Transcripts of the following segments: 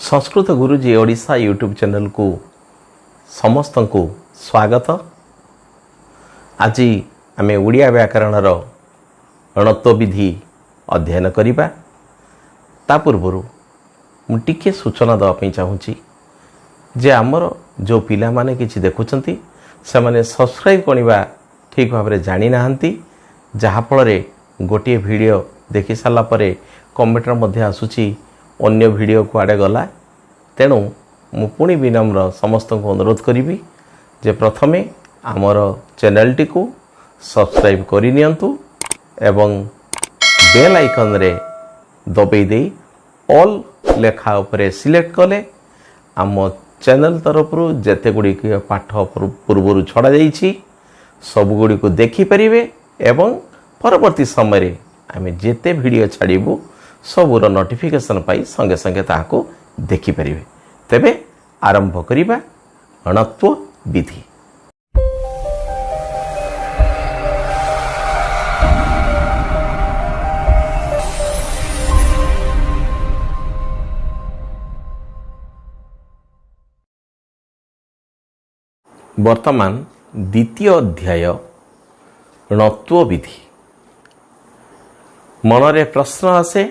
संस्कृत गुरुजी Odisha YouTube channel को समस्त को स्वागत। आज आमे ओडिया व्याकरणर अणत्व विधि अध्ययन करिबा। ता पूर्वरु मु टिके सूचना देवाई चाहूँगी जे आमर जो पिला माने किछि देखुचंती से माने सब्सक्राइब करवा ठीक भाव में जानी नाहंती, जहा फल गोटे वीडियो देखि सारा परे कमेंटर मध्य आसुची अन्य वीडियो को आड़े गला। तेणु मु पुणी विनम्र समस्त को अनुरोध करी जे प्रथमे आमर चैनल टी को सब्सक्राइब करनियंतु एवं बेल आइकन रे दबे दे ऑल लेखा उपरे सिलेक्ट कले आम चैनल तरफ जेते गुड़ी पाठ पूर्व छड़ा जाइछि सब गुड़ी को देखि परिवे एवं परवर्ती समय रे आमे जेते वीडियो छाड़िबु सबुर नोटिफिकेशन पाई संगे संगे ताको देखि परिवे। तेबे आरंभ करिबा अणत्व विधि। वर्तमान द्वितीय अध्याय णत्व विधि। मनरे प्रश्न आसे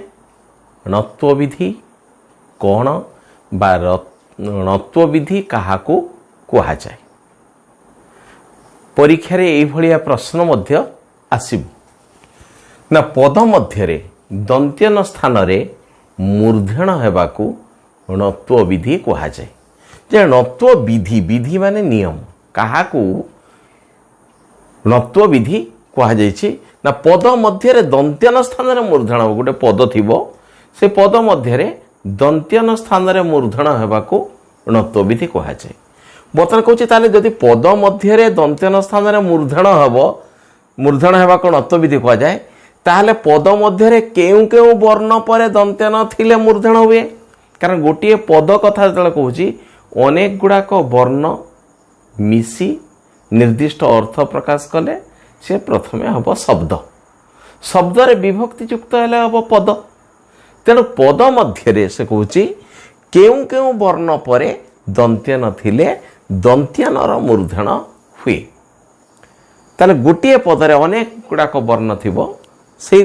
णत्व विधि कौन बा णत्व विधि काहाको कुहा जाए। परीक्षा रे एई भलिया प्रश्न मध्य आसिबु ना पद मध्य रे दंत्यन स्थान रे मूर्धन हेबाकू णत्व विधि कुहा जाए। जे णत्व विधि विधि माने नियम काहाकू णत्व विधि कुहा जाइछि ना पद मध्य रे दंत्यन स्थान रे मूर्धन गोटे पद थिबो से पद मध्य रे दंत्यन स्थान रे मूर्धन हेबाकू णत्व विधि कुहा जाए। बर्तमान कहूँ ताले जदि पद मध्य रे दंत्यन स्थान रे मूर्धन हेबो मूर्धन हेबाकू णत्व विधि कुहा जाए ताहले पद मध्य रे केउ केउ वर्ण परे दंत्यन थिले मूर्धन हुए। कारण गोटे पद कथा जतले कहूँ अनेक गुड़ाक वर्ण मिसी निर्दिष्ट अर्थ प्रकाश कले से प्रथमे हम शब्द शब्द रे विभक्ति युक्त हेले हम पद। तेणु पद मध्य रे से कहूँ केउ केउ वर्ण परे दंत्यन थिले दंत्यनर मूर्धन हुए। ताले गोटे पद रे अनेक गुड़ाक वर्ण थिबो से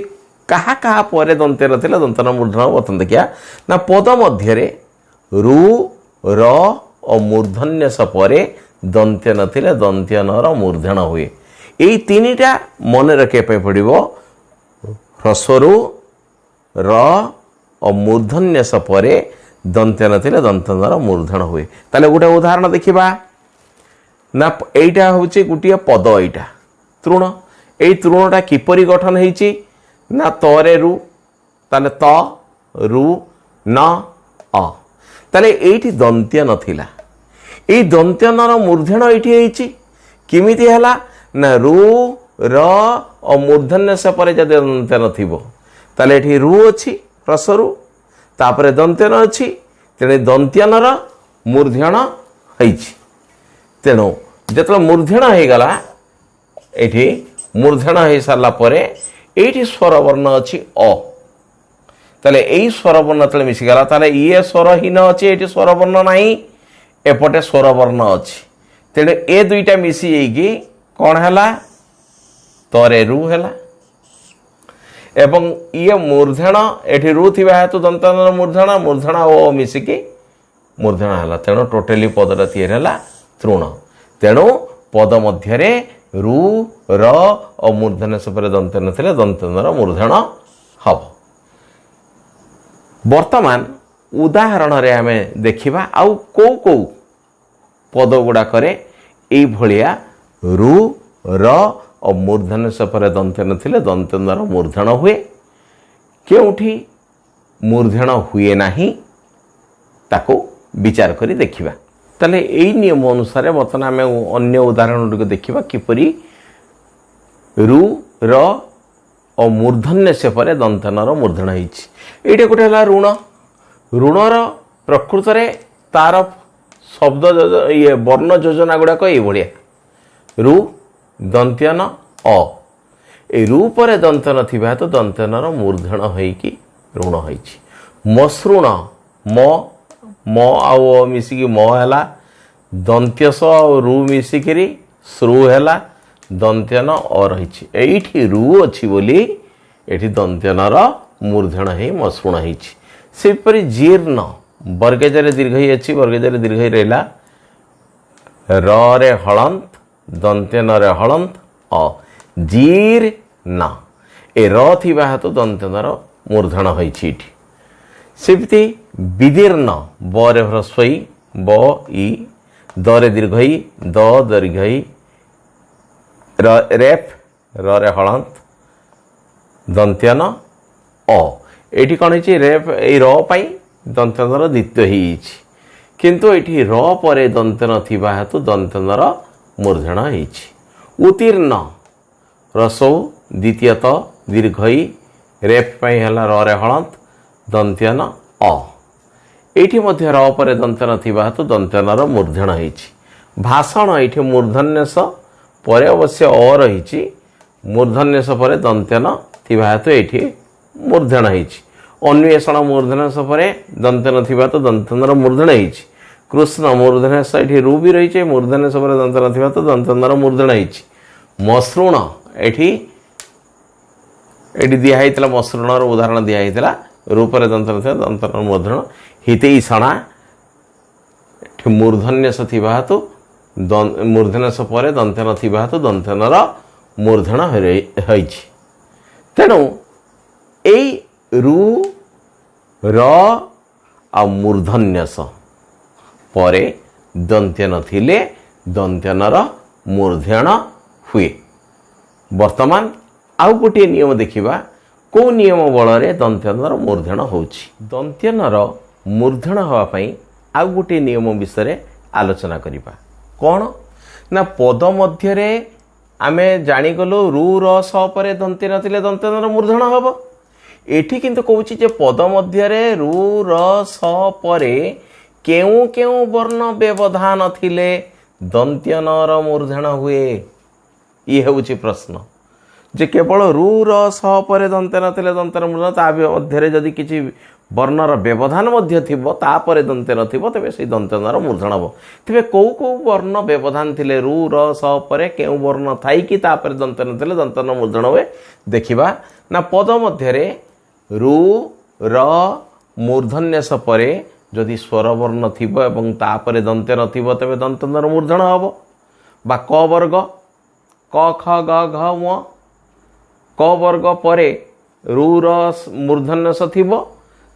कहा कहा परे दंत्यन थिले दंत्यन मूर्धन बतन देखिया ना पद मध्य रे रु र और मूर्धन्य स परे दंत्यन थिले दंत्यनर मूर्धन हुए। एई तीनिटा मन रखे पड़ो ह्रस्वरु र और मूर्धन्य स परे दंत्यन थिले दंत्यनर मूर्धन हुए। ताले गोटे उदाहरण देखिबा ना एइटा होची गुटिया पद एइटा तृण एई तृणटा किपरि गठन हेची ना तरे रु ताले त रु न अ ताले एइठी दंत्यन थिला एई दंत्यनर मूर्धन एइठी हेची किमिति हला ना रु र और मूर्धन्य से परे जदि दंत्यन थिबो ताले एठी रु अछि ह्रस्वरु तापरे दंत्यन अछि तेणे दंत्यनर मूर्धन हेछि। तेणु जेतले मूर्धन हे गला एठी मूर्धन हे सारला परे एठी स्वर वर्ण अछि अ ताले एई स्वर वर्ण तले मिसी गला ताले ये स्वरहीन अछि एठी स्वर वर्ण नाही एपटे स्वर वर्ण अछि। तेणे ए दुईटा मिसी एगी कौन हैला तरे रु हैला एवं ये मूर्धन एठी रु थिबा हेतु दंतनर मूर्धन मूर्धन ओ मिसिकी मूर्धन हैला। तेणु टोटली पदटा तैयार हैला तृण। तेणु पद मध्य रे रु र और मूर्धन से परे दंतन थिले दंतनर मूर्धन हब। वर्तमान उदाहरण रे आमे देखिबा आउ को को पद गुडा करे एई भलिया रु र और मूर्धन से परे दंत्यन थिले दंत्यनर मूर्धन हुए केउठी मूर्धन हुए नाही ताको विचार करी देखिबा। ताले एई नियम अनुसार बर्तमान आमे अन्य उदाहरण गुडी देखिबा किपरि रु र और मूर्धन्य से परे दंत्यनर मूर्धन हेछि। एइटा गोटे हला ऋण ऋणर प्रकृत रे तार शब्द ये वर्ण योजना गुड़ाक ये भाया रु दंत्यन अ ए रु पर दंतन थिबा तो दंतनर मूर्धन होइकी ऋण होइछि। मसृण म म आउ अ मिसिकी म हैला दंत्यस और रु मिसिकी श्रु हैला दंत्यन अ रही एठी रु अच्छी बोली एठी दंत्यनर मूर्धन ही मसृण होपरी जीर्ण वर्गेजरे दीर्घ अच्छी वर्गेजरे दीर्घ रहा रे हलंत दंत्यन रे हलंत अ जीर न ए रा हेतु दंत्यनर मूर्धन होती सेमती विदीर्ण बरे ह्रस्वई ब ई दरे दीर्घई द दीर्घई रेफ रे हलंत दंत्यन अ एठी कौन है रेफ ए रई दंत्यनर द्वितीय ही किंतु एठी र परे दंत्यन थिबा हेतु दंत्यनर मूर्धन होती उत्तीर्ण रसौ द्वितीयत दीर्घई रेफ पाई हला रे हलंत दंत्यन अ एठी मध्य र परे दंत्यन थिबा हेतु दंत्यनर मूर्धन होती भाषण एठी मूर्धन्यस परे अवश्य अ रही मूर्धन्यस परे दंत्यन थिबा हेतु एठी मूर्धन होती अन्वेषण मूर्धन्यस परे दंत्यन थिबा तो दंत्यनर मूर्धन होती कृष्ण मूर्धन्यस एठी रु भी रही मूर्धन्यस परे दंत्यन थिबा तो दंत्यनर मूर्धन होती मसृण एठी एठी दिया हैतला मसृणर उदाहरण दिया हैतला रूपरे दंत्यन थिबा दंत्यनर मूर्धन हितैषणा एठी मूर्धन्यस थिबा हेतु मूर्धन्यस परे दंत्यन थिबा हेतु दंत्यनर मूर्धन होईछि तेणु ए रु र आ मूर्धन्यस परे दंत्यन थिले दंत्यनर मूर्धन हुए। वर्तमान आउ गोटे नियम देखिबा को नियम बल रे दंत्यनर मूर्धन होछि दंत्यनर मूर्धन हवा पई आउ गोटे नियम विषय आलोचना करिबा कौन ना पद मध्य रे आमे जानिगलो रु र स परे दंत्यन थिले दंत्यनर मूर्धन हबो एठी किंतु कहूछि जे पद मध्य रे रु र स परे केउ केउ वर्ण व्यवधान थिले दंत्यनर मूर्धन हुए ये होछि प्रश्न जे केवल रु र स परे दंत्यन थिले दंत्यन मूर्धन ता मध्य जदि किछि वर्णर व्यवधान मध्य थिबो ता परे दंत्यन थिबो तबे से दंत्यनर मूर्धन हबो तबे को वर्ण व्यवधान थिले रु र स परे केउ वर्ण थाई कि ता परे दंत्यन थिले दंत्यन मूर्धन हुए देखिबा ना पद मध्य रे रु र मूर्धन्यस परे जदि स्वर वर्ण थिबो एवं ता परे दंत्यन थिबो तबे दंत्यनर मूर्धन हबो बा क वर्ग क ख ग घ म क वर्ग परे रु र मूर्धन्यस थिबो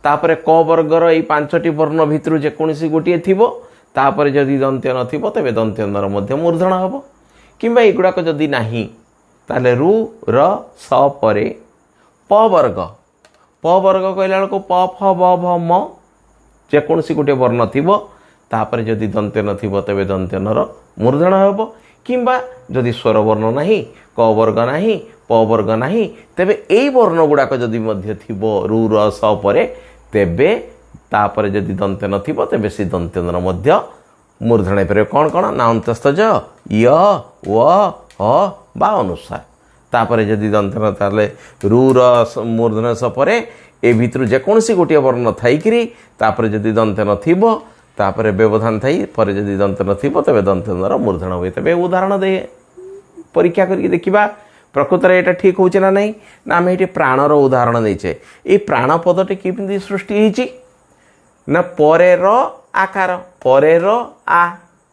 तापरे क वर्गर एई पांचटी वर्ण भितरु जे कोनसी गोटिए थिबो तापरे जदि दंत्यन थिबो तबे दंत्यनर मध्य मूर्धन हबो किंबा एगुडा को जदि नाही ताले रु र स परे प वर्ग कहला को प फ ब भ म जे कोनसी गोटे वर्ण थिबो तापरे जदि दंत्यन थिबो तबे दंत्यनर मूर्धन हबो किंबा जदि स्वर वर्ण नाही क वर्ग नाही प वर्ग नाही तेबे एई वर्ण गुडाक जदि मध्य थिबो रु र स परे तेबे तापरे जदि दंत्यन थिबो तेबे से दंत्यनर मध्य मूर्धन पर कौन कौन ना अंतस्थ ज य व ह बा अनुसार तापरे जदि दंत्यन ताले रु र मूर्धन स परे ए भितर जेकोसी गोटे वर्ण थाईकरी तापरे जदि दंत्यन थिबो तापरे व्यवधान थाई पर जदि दंत्यन थिबो तबे दंत्यनर मूर्धन हुए तबे उदाहरण दे परीक्षा करके देखिबा प्रकृत रे एटा ठीक होचे ना नहीं ना हम एटी प्राणर उदाहरण देछे ए प्राण पदटी किमिति सृष्टि हिची ना परे र आकार परे र आ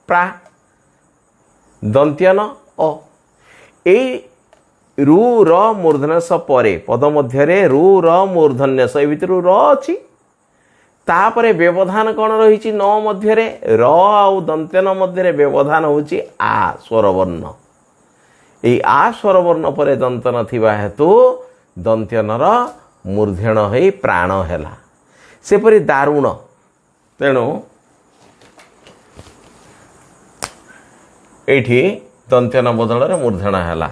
प्रा दंत्यन अ ए रु र मूर्धन्यस परे पद मध्य रे रु र मूर्धन्यस ए भितर र अछि तापरे व्यवधान कौन रही न मध्य रे र आउ दंत्यन मध्य रे व्यवधान होची आ स्वर वर्ण ए आ स्वर वर्ण परे दंतन थिबा हेतु दंत्यनर मूर्धन होई प्राण हैला सेपरि दारुण तेणु एठी दंत्यन बदल रे मूर्धन हैला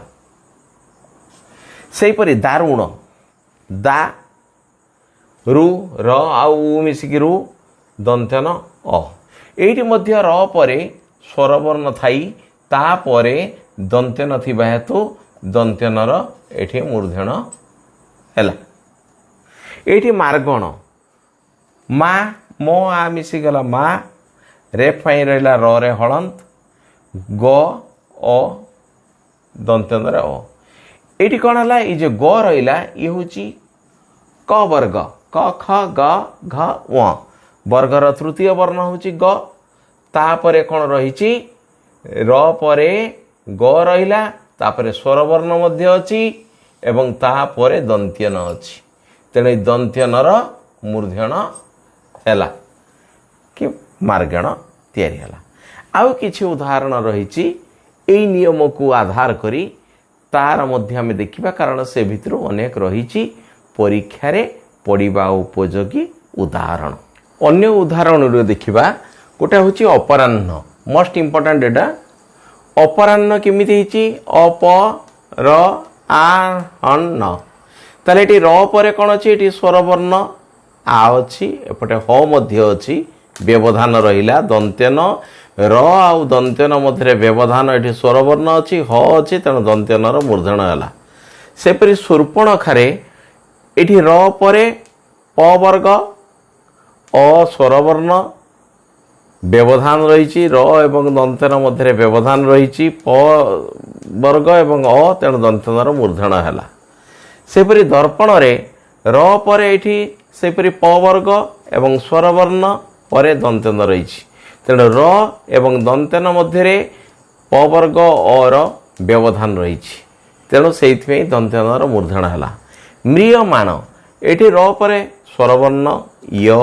सेपरि दारुण दा रु र आउ मिसिकी रु दंत्यन अ एठी मध्य र परे स्वर वर्ण थाई ता परे दंत्यन थिबा हेतु दंत्यनर एठी मूर्धन हैला एठी मार्गण मा म आ मिसीगला मा रेफ पाई रहा र रे हलंत ग अ दंत्यन रे अ एटी कौन है ये जो ग रहा ये हूँ क वर्ग क ख ग घ व वर्गर तृतीय वर्ण हूँ ग तापर कौन रही र परे ग रहा तापर स्वर वर्ण मध्य अच्छी एवं तापर दंत्यन अच्छी तेणु दंत्यनर मूर्धन है कि मार्गण तैयारी है आउ किछि उदाहरण रही नियम को आधार करी तार मध्य आम देखा कारण से भितर अनेक रही परीक्षा रे पढ़ा उपयोगी उदाहरण अन्य उदाहरण देखा गोटे हूँ अपराह्न मोस्ट इम्पोर्टाट एटा अपराह्न केमिति अप र आहन्न ताले एटी र परे कौन अच्छी एटी स्वरवर्ण आ अच्छी एपटे ह मध्य अच्छी व्यवधान रहिला दंत्यन र आउ दंत्यन मध्य व्यवधान एटी स्वरवर्ण अच्छी ह अच्छी तेणु दंत्यनर मूर्धन है सेपरी शूर्पणखारे एटी र परे प वर्ग अ स्वरवर्ण व्यवधान रही र एवं दंत्यन मध्य व्यवधान रही प वर्ग एवं अ तेणु दंत्यनर मूर्धन है सेपरी दर्पण रे र परे एठी सेपरी प वर्ग एवं स्वरवर्ण परे दंत्यन रही तेणु र एवं दंत्यन मध्य प वर्ग अर व्यवधान रही तेणु से दंत्यनर मूर्धन है म्रियमाण एठी र परे स्वरवर्ण य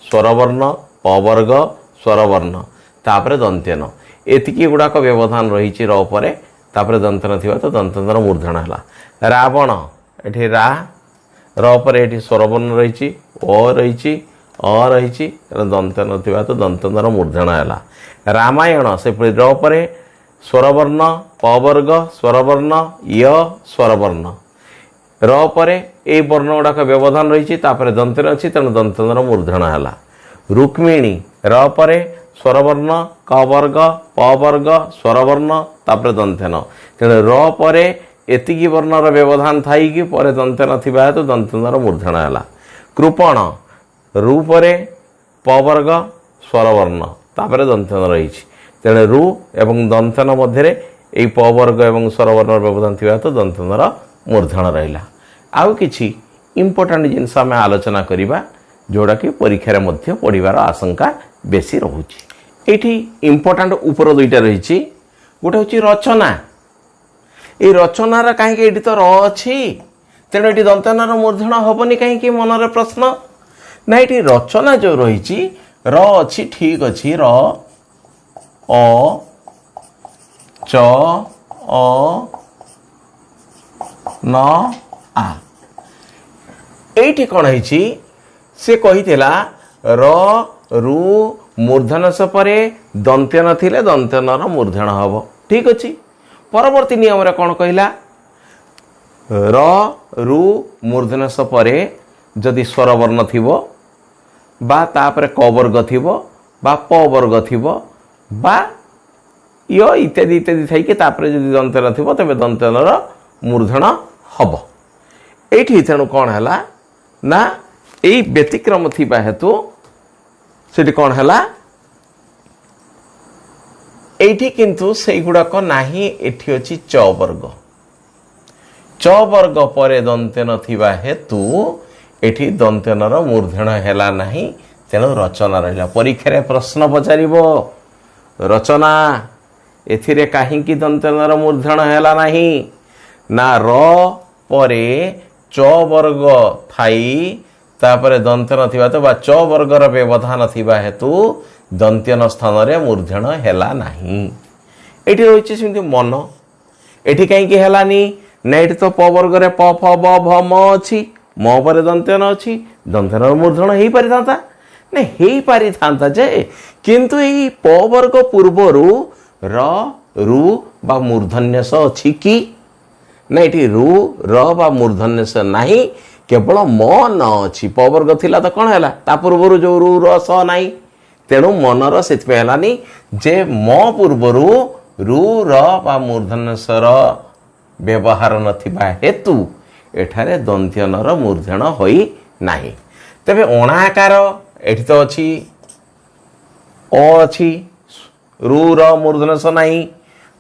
स्वरवर्ण प वर्ग स्वरवर्ण तापर दंत्यन एतिकी गुड़ाक व्यवधान रही र परे तापर दंत्यन थिबा तो दंत्यनर मूर्धन है रावण एठी रा र परे एठी स्वरवर्ण रही अ रही अ रही दंत्यन थिबा तो दंत्यनर मूर्धन है रामायण से र परे स्वरवर्ण प वर्ग स्वरवर्ण य स्वरवर्ण र परे ए वर्ण गुड़ाक व्यवधान रही तापर दंत्यन अच्छी तेणु दंत्यनर मूर्धन है रुक्मिणी र परे स्वरवर्ण क वर्ग प वर्ग स्वरवर्ण तापर दंत्यन तेणु र परे एतिकी वर्णर व्यवधान थाई कि परे दंत्यन थिबा हेतु दंत्यनर मूर्धन है कृपण रु परे प वर्ग स्वरवर्ण तापर दंत्यन रही तेणु रु एवं दंत्यन मध्य यही प वर्ग एवं स्वरवर्ण व्यवधान थिबा हेतु दंत्यनर मूर्धन रहा आउ किछि इम्पोर्टाट जिनस आम आलोचना करवा जोड़ा कि परीक्षा मध्य पढ़ार आशंका बेसी रोचे ये इम्पोर्टाट उपर दुईटा रही गोटे हूँ रचना ये रचनार कहीं तो र अच्छी तेणु ये दंत्यनर मूर्धन हेनी कहीं मनर प्रश्न ना ये रचना जो रही र अच्छी ठीक अच्छी र अ च अ न आ एठी कौन है से कही र रु मूर्धन परे दंत्यन थिले दंत्यनर मूर्धन हम ठीक अच्छी परवर्ती नियम रे कौन कहला र रु मूर्धन परे जदि स्वरवर्ण थिबो बा तापर क वर्ग थिबो बा प वर्ग थिबो बा य इत्यादि इत्यादि थई कि तापर जदि दंत्यन थिबो तबे दंत्यनर मूर्धन हब एठी तेणु कौन है ना यही व्यतिक्रम थिबा हेतु सेठी कौन है एठी किंतु से गुड़ाक नाही एठी अछि च वर्ग परे दंत्यन थिबा हेतु एठी दंत्यनर मूर्धन हैला नाही तेणु रचना रहिला परीक्षा रे प्रश्न पचारिबो रचना एथिरे काहींकी दंत्यनर मूर्धन हैला नाही ना र परे च वर्ग थाई तापर दंत्यन थिबा तो बा च वर्गर व्यवधान थिबा हेतु दंत्यन स्थान रे मूर्धन हैला नाही एठी रहिछि सेमति मन एठी काई कि हैलानी ना एठी तो प वर्ग रे प फ ब भ म अछि म परे दंत्यन अछि दंत्यन मूर्धन हेई पारि थांता ने हेई पारि थांता जे किंतु एई प वर्ग पूर्वरु र रु बा मूर्धन्यस अछि कि ना एठी रु र बा मूर्धन्यस नाही केवल म न अच्छी प वर्ग थिला तो कौन है ता पूर्वर जो रु र स नाई तेणु मनर से हेलानी जे म पूर्वर रु र बा मूर्धन्यसर व्यवहार नथिबा हेतु एठारे दंत्यनर मूर्धन होई नाही तेबे अणाकार एठी तो अछि अ अछि रु र मूर्धन्य स नाही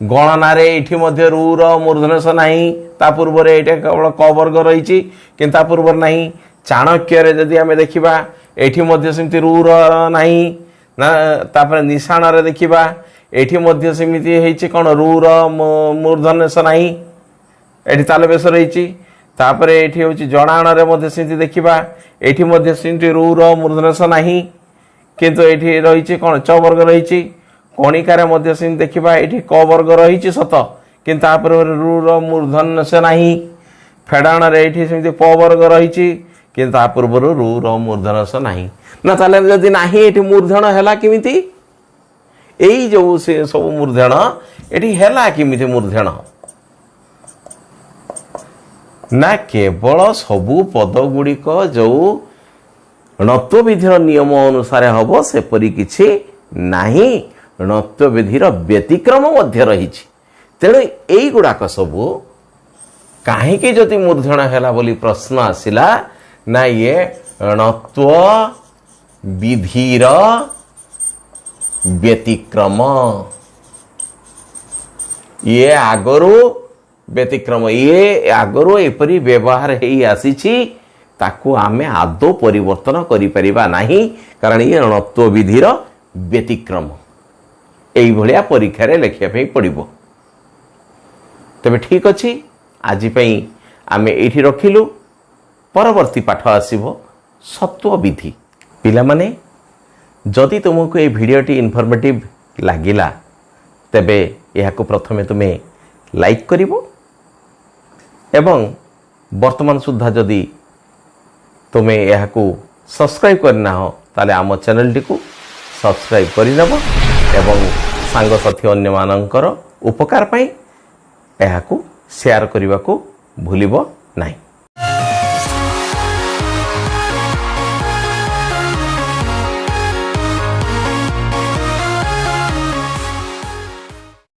गणनारे एठी मध्ये रु र मूर्धन्य स नाही ता पूर्व रे एटा केवल क वर्ग रहिछि किंतु ता पूर्व नाही चाणक्य रे जदि हमें देखिबा एठी मध्ये सेमति रु र नाही ना तापर निशाण रे देखिबा एठी मध्ये सेमिति हेछि कोन रु र मूर्धन्य स नाही एठी ताल बेस रहिछि तापर एठी होछि जणाण रे मध्ये सेमति देखिबा एठी मध्ये सेमति रु र मूर्धन्य स नाही किंतु एठी रहिछि कोन च वर्ग रहिछि कणिकार मध्य से देखा ये क वर्ग रही सत कि रु र मूर्धन्य से नाही फेडाण से प वर्ग रही कि पूर्व रु र मूर्धन्य से नाही ना ताले जदि नाही एठी मूर्धन हैला किमिति एई जो से सब मूर्धन एठी हैला किमिति मूर्धन ना केवल सबु पद गुड़िक जो णत्व विधिर नियम अनुसार हम सेपरी किछि नाही णत्व विधिर व्यतिक्रम मध्य रही तेणु यही गुड़ाक सबू कहीं जदि मूर्धन है बोली प्रश्न आसिला ना ये णत्व विधिर व्यतिक्रम ये आगरू व्यतिक्रम ये आगरू एपरी व्यवहार हेई आसीछि ताकू आमे आदौ परिवर्तन करि परिबा नाही कारण ये णत्व विधिर व्यतिक्रम एई भलिया परीक्षा रे लेखिया पे पड़िबो तबे ठीक अछि आज पई आमे एठी रखिलु परवर्ती पाठ आसीबो सत्व विधि पिला माने जदि तुमको ए भिडियोटी इनफॉर्मेटिव लागिला तबे एहाको प्रथमे तुमे लाइक करिवो एवं वर्तमान सुद्धा जदि तुमे एहाको सब्सक्राइब करना हो ताले आम चैनल टी को सब्सक्राइब करिनबो एवं सांग साथी अन्य मानकर उपकार पाई एहाको शेयर करने को भूलिबो नहीं।